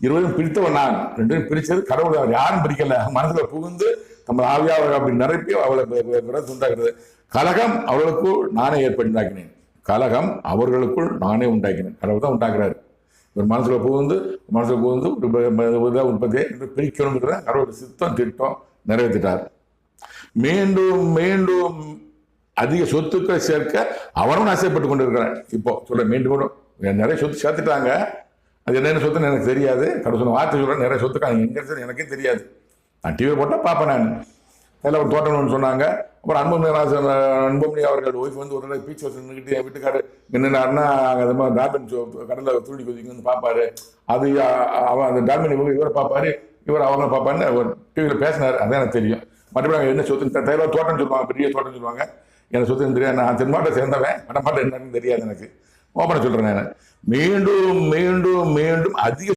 இருவரும் பிரித்தவன் நான். ரெண்டு பேரும் பிரிச்சது கடவுள். அவர் யாரும் பிரிக்கல. மனசுல புகுந்து நம்ம ஆவியாக அப்படி நிரப்பி அவளை உண்டாக்குறது. கலகம் அவர்களுக்குள் நானே ஏற்படுத்தாக்கினேன். கலகம் அவர்களுக்குள் நானே உண்டாக்கினேன். கடவுள் தான் உண்டாக்குறாரு. ஒரு மனசுல புகுந்து உற்பத்தியை பிரிக்கணுங்கிற கடவுள் சித்தம் திட்டம் நிறைவேற்றிட்டார். மீண்டும் மீண்டும் அதிக சொத்துக்களை சேர்க்க அவனும் ஆசைப்பட்டு கொண்டு இருக்கிறான். இப்போ சொல்ல மீண்டும் நிறைய சொத்து சேர்த்துட்டாங்க. அது என்னென்ன சொத்துன்னு எனக்கு தெரியாது. கடவுள் சொன்ன வார்த்தை சொல்கிறேன், நிறைய சொத்துக்காங்க எங்கே இருக்குன்னு எனக்கே தெரியாது. நான் டிவியை போட்டால் பார்ப்பேன். நான் அதில் ஒரு தோட்டம்னு சொன்னாங்க. அப்புறம் அன்புமணி அவர்கள் ஒய்ஃப் வந்து ஒரு பீச் வச்சு நின்றுக்கிட்டு என் வீட்டுக்காரு நின்றுனாருன்னா அது மாதிரி டால்பின் கடலில் தூண்டி கொதிக்கு வந்து பார்ப்பாரு. அது அவன் அந்த டால்பின் இவரை பார்ப்பாரு, இவர் அவங்க பார்ப்பாருன்னு ஒரு டிவியில் பேசினார். அதான் எனக்கு தெரியும். மற்றபடி அவங்க என்ன சொத்து தைல தோட்டம்னு சொல்லுவாங்க, பெரிய தோட்டம்னு சொல்லுவாங்க. எனக்கு சொத்து தெரியாது. நான் தென்மாட்டை சேர்ந்தவன், வடமாட்டை என்னன்னு தெரியாது எனக்கு. ஓப்பனை சொல்கிறேன். நான் மீண்டும் மீண்டும் மீண்டும் அதிக